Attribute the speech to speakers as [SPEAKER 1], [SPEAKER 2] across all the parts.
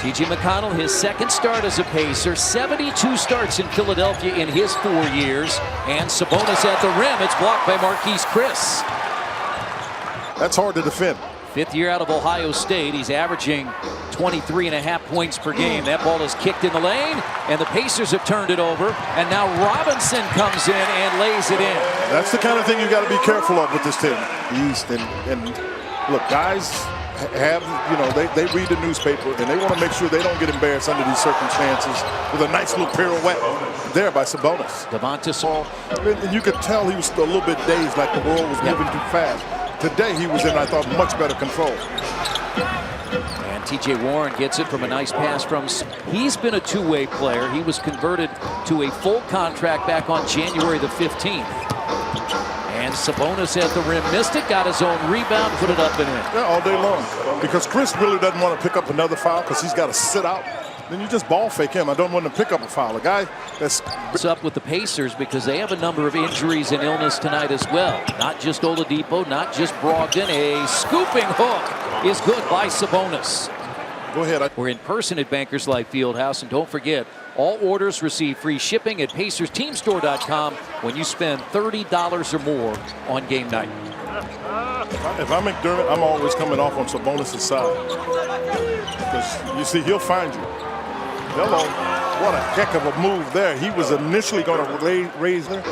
[SPEAKER 1] T.J. McConnell, his second start as a Pacer, 72 starts in Philadelphia in his 4 years. And Sabonis at the rim. It's blocked by Marquise Chris.
[SPEAKER 2] That's hard to defend.
[SPEAKER 1] Fifth year out of Ohio State. He's averaging 23.5 points per game. That ball is kicked in the lane, and the Pacers have turned it over. And now Robinson comes in and lays it in.
[SPEAKER 2] That's the kind of thing you got to be careful of with this team. East and look, guys have, they read the newspaper and they want to make sure they don't get embarrassed under these circumstances with a nice little pirouette there by Sabonis.
[SPEAKER 1] Domantas
[SPEAKER 2] Sabonis. And you could tell he was a little bit dazed, like the world was moving too fast. Today he was in, I thought, much better control.
[SPEAKER 1] And T.J. Warren gets it from a nice pass from. He's been a two-way player. He was converted to a full contract back on January the 15th. And Sabonis at the rim, missed it, got his own rebound, put it up and in.
[SPEAKER 2] Yeah, all day long. Because Chris really doesn't want to pick up another foul because he's got to sit out. Then you just ball fake him. I don't want to pick up a foul. A guy that's
[SPEAKER 1] up with the Pacers because they have a number of injuries and illness tonight as well. Not just Oladipo, not just Brogdon. A scooping hook is good by Sabonis.
[SPEAKER 2] Go ahead.
[SPEAKER 1] We're in person at Bankers Life Fieldhouse, and don't forget, all orders receive free shipping at PacersTeamStore.com when you spend $30 or more on game night.
[SPEAKER 2] If I'm McDermott, I'm always coming off on Sabonis' side. Because you see, he'll find you. Hello. What a heck of a move there. He was initially going to raise there.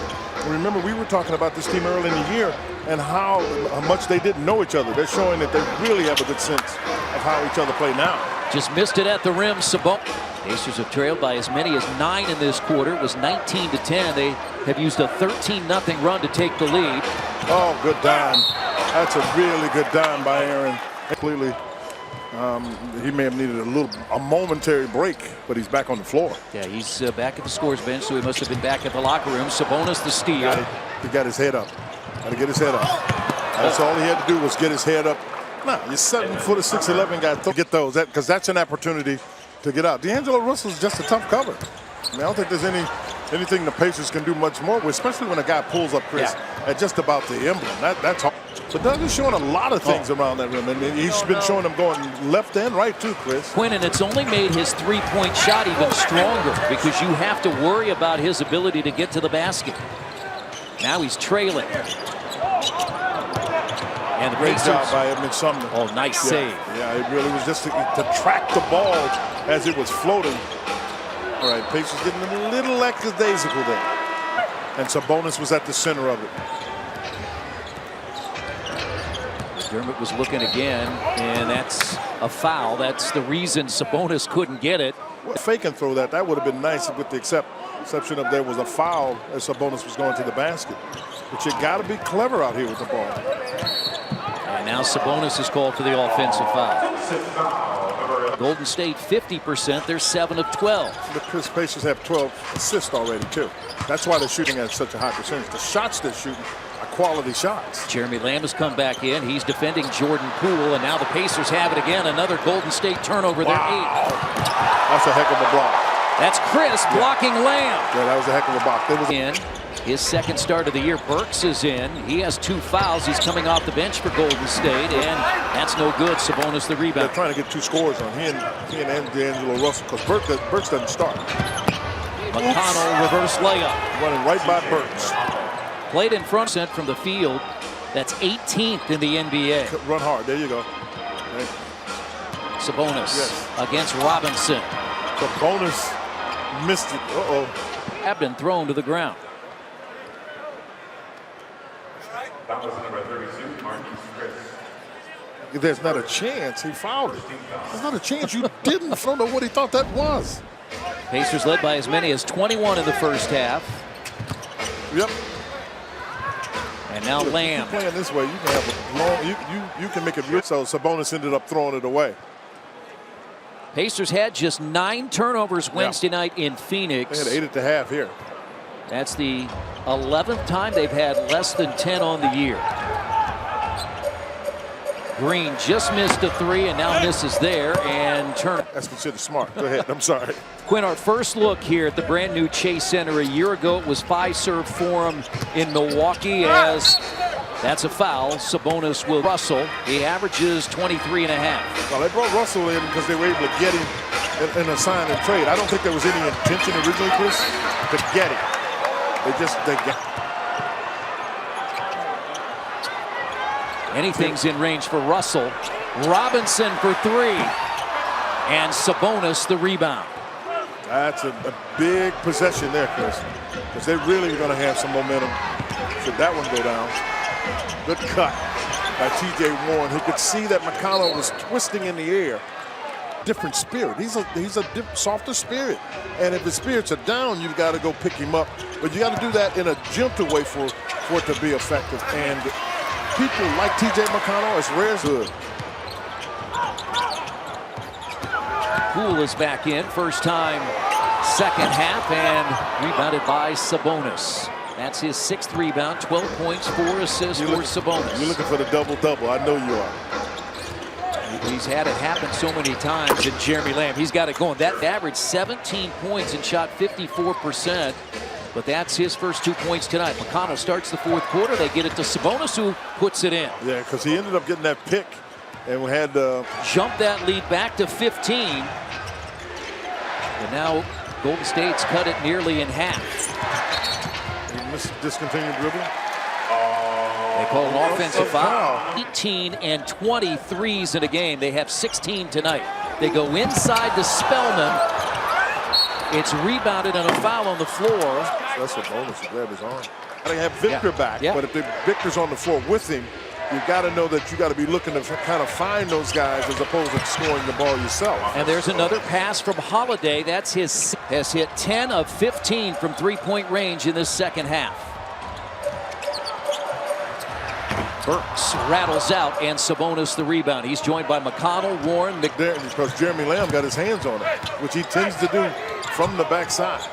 [SPEAKER 2] Remember, we were talking about this team early in the year and how much they didn't know each other. They're showing that they really have a good sense of how each other play now.
[SPEAKER 1] Just missed it at the rim. Sabonis. Pacers have trailed by as many as 9 in this quarter. It was 19-10. They have used a 13-0 run to take the lead.
[SPEAKER 2] Oh, good dime. That's a really good dime by Aaron. Clearly, he may have needed a momentary break, but he's back on the floor.
[SPEAKER 1] Yeah, he's back at the scores bench, so he must have been back at the locker room. Sabonis the steal.
[SPEAKER 2] He got his head up. Got to get his head up. That's all he had to do was get his head up. No, you're 7 foot 6'11" guy. Get those, because that's an opportunity to get out. D'Angelo Russell's just a tough cover. I mean, I don't think there's anything the Pacers can do much more, especially when a guy pulls up Chris at just about the emblem. That's hard. But Doug is showing a lot of things around that rim, and he's been showing them going left and right too, Chris.
[SPEAKER 1] Quinn, and it's only made his three-point shot even stronger because you have to worry about his ability to get to the basket. Now he's trailing. And the
[SPEAKER 2] Great
[SPEAKER 1] Pacers,
[SPEAKER 2] job by Edmund Sumner.
[SPEAKER 1] Oh, nice save.
[SPEAKER 2] Yeah, it really was just to track the ball as it was floating. All right, Pacers getting a little lackadaisical there. And Sabonis was at the center of it.
[SPEAKER 1] Dermott was looking again, and that's a foul. That's the reason Sabonis couldn't get it.
[SPEAKER 2] Fake and throw that would have been nice with the exception of there was a foul as Sabonis was going to the basket. But you got to be clever out here with the ball.
[SPEAKER 1] And now Sabonis is called for the offensive foul. Golden State 50%. They're 7 of 12.
[SPEAKER 2] The Chris Pacers have 12 assists already too. That's why they're shooting at such a high percentage. The shots they're shooting are quality shots.
[SPEAKER 1] Jeremy Lamb has come back in. He's defending Jordan Poole, and now the Pacers have it again. Another Golden State turnover. They're 8.
[SPEAKER 2] That's a heck of a block.
[SPEAKER 1] That's Chris blocking Lamb.
[SPEAKER 2] Yeah, that was a heck of a block. They was
[SPEAKER 1] in. His second start of the year. Burks is in. He has 2 fouls. He's coming off the bench for Golden State, and that's no good. Sabonis the rebound.
[SPEAKER 2] They're trying to get 2 scores on he and D'Angelo Russell because Burks doesn't start.
[SPEAKER 1] McConnell reverse layup.
[SPEAKER 2] Running right by Burks.
[SPEAKER 1] Played in front from the field. That's 18th in the NBA.
[SPEAKER 2] Run hard. There you go. Right.
[SPEAKER 1] Sabonis against Robinson.
[SPEAKER 2] Sabonis missed it.
[SPEAKER 1] Have been thrown to the ground.
[SPEAKER 3] That was number 32, Marquise Chris.
[SPEAKER 2] There's not a chance he fouled it. There's not a chance you didn't. I don't know what he thought that was.
[SPEAKER 1] Pacers led by as many as 21 in the first half.
[SPEAKER 2] Yep.
[SPEAKER 1] And now Lamb.
[SPEAKER 2] If you're playing this way, you can have a long. You can make it real. So Sabonis ended up throwing it away.
[SPEAKER 1] Pacers had just 9 turnovers Wednesday night in Phoenix.
[SPEAKER 2] They had 8 at the half here.
[SPEAKER 1] That's the 11th time they've had less than 10 on the year. Green just missed a 3 and now misses there, and Turner.
[SPEAKER 2] That's considered smart. Go ahead. I'm sorry.
[SPEAKER 1] Quinn, our first look here at the brand new Chase Center. A year ago it was Fiserv Forum in Milwaukee, as that's a foul. Sabonis will Russell. He averages 23.5.
[SPEAKER 2] Well, they brought Russell in because they were able to get him in a sign and trade. I don't think there was any intention originally, Chris, to get it. They got.
[SPEAKER 1] Anything's in range for Russell. Robinson for three. And Sabonis the rebound.
[SPEAKER 2] That's a big possession there, Chris, because they're really going to have some momentum should that one go down. Good cut by T.J. Warren, who could see that McConnell was twisting in the air. Different spirit. He's a softer spirit, and if his spirits are down, you've got to go pick him up. But you got to do that in a gentle way for it to be effective. And people like T.J. McConnell, as rare as good.
[SPEAKER 1] Poole is back in, first time second half, and rebounded by Sabonis. That's his 6th rebound, 12 points, 4 assists for Sabonis.
[SPEAKER 2] You're looking for the double-double. I know you are.
[SPEAKER 1] He's had it happen so many times, and Jeremy Lamb, he's got it going. That averaged 17 points and shot 54%, but that's his first 2 points tonight. McConnell starts the 4th quarter. They get it to Sabonis, who puts it in.
[SPEAKER 2] Yeah, because he ended up getting that pick, and we had
[SPEAKER 1] jumped that lead back to 15. And now Golden State's cut it nearly in half.
[SPEAKER 2] Discontinued dribble.
[SPEAKER 1] They call an offensive foul. 18 and 20 threes in a game. They have 16 tonight. They go inside to Spellman. It's rebounded and a foul on the floor.
[SPEAKER 2] That's a bonus to grab his arm. They have Victor back, but if Victor's on the floor with him, you got to know that you got to be looking to kind of find those guys as opposed to scoring the ball yourself.
[SPEAKER 1] And there's another pass from Holiday. That's has hit 10 of 15 from three-point range in this second half. Burks rattles out, and Sabonis the rebound. He's joined by McConnell, Warren, McDermott.
[SPEAKER 2] Because Jeremy Lamb got his hands on it, which he tends to do from the backside.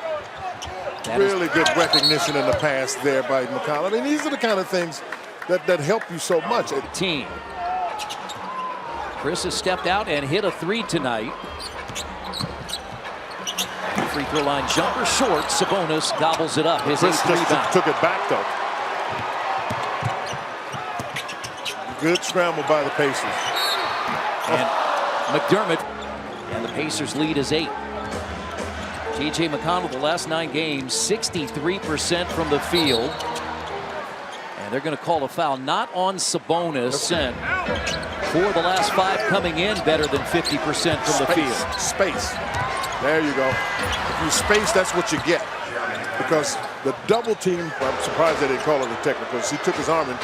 [SPEAKER 2] Really good recognition in the pass there by McConnell. I mean, these are the kind of things that help you so much.
[SPEAKER 1] Team. Chris has stepped out and hit a 3 tonight. Free throw line jumper short. Sabonis gobbles it up. His 8th rebound.
[SPEAKER 2] Took it back though. Good scramble by the Pacers.
[SPEAKER 1] And McDermott. And the Pacers lead is 8. T.J. McConnell, the last 9 games, 63% from the field. And they're going to call a foul not on Sabonis. And 4 of the last 5 coming in better than 50% from the field.
[SPEAKER 2] Space. There you go. If you space, that's what you get. Because the double team, I'm surprised they didn't call it a technical, because he took his arm and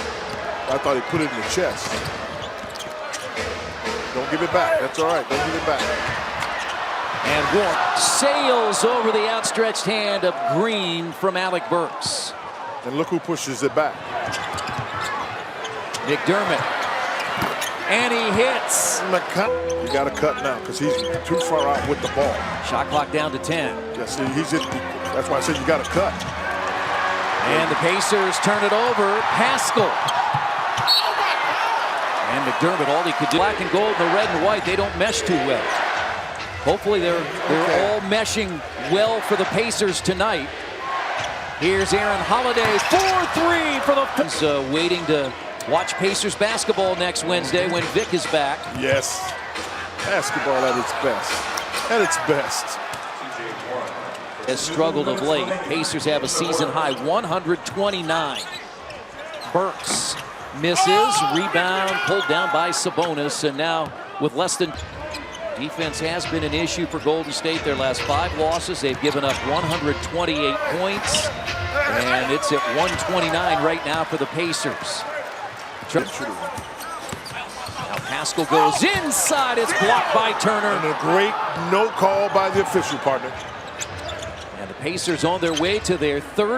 [SPEAKER 2] I thought he put it in the chest. Don't give it back. That's all right. Don't give it back.
[SPEAKER 1] And Warren sails over the outstretched hand of Green from Alec Burks.
[SPEAKER 2] And look who pushes it back.
[SPEAKER 1] McDermott. And he hits.
[SPEAKER 2] You got to cut now because he's too far out with the ball.
[SPEAKER 1] Shot clock down to 10.
[SPEAKER 2] Yes, that's why I said you got to cut.
[SPEAKER 1] And the Pacers turn it over. Pascal. And McDermott, all he could do. Black and gold, the red and white, they don't mesh too well. Hopefully they're all meshing well for the Pacers tonight. Here's Aaron Holiday, 4-3 for the waiting to watch Pacers basketball next Wednesday when Vic is back.
[SPEAKER 2] Yes, basketball at its best. At its best.
[SPEAKER 1] Has struggled of late. Pacers have a season high 129. Burks misses, rebound pulled down by Sabonis, and now with less than. Defense has been an issue for Golden State. Their last 5 losses, they've given up 128 points, and it's at 129 right now for the Pacers. Now Pascal goes inside. It's blocked by Turner.
[SPEAKER 2] And a great no call by the official partner.
[SPEAKER 1] And the Pacers on their way to their 3rd.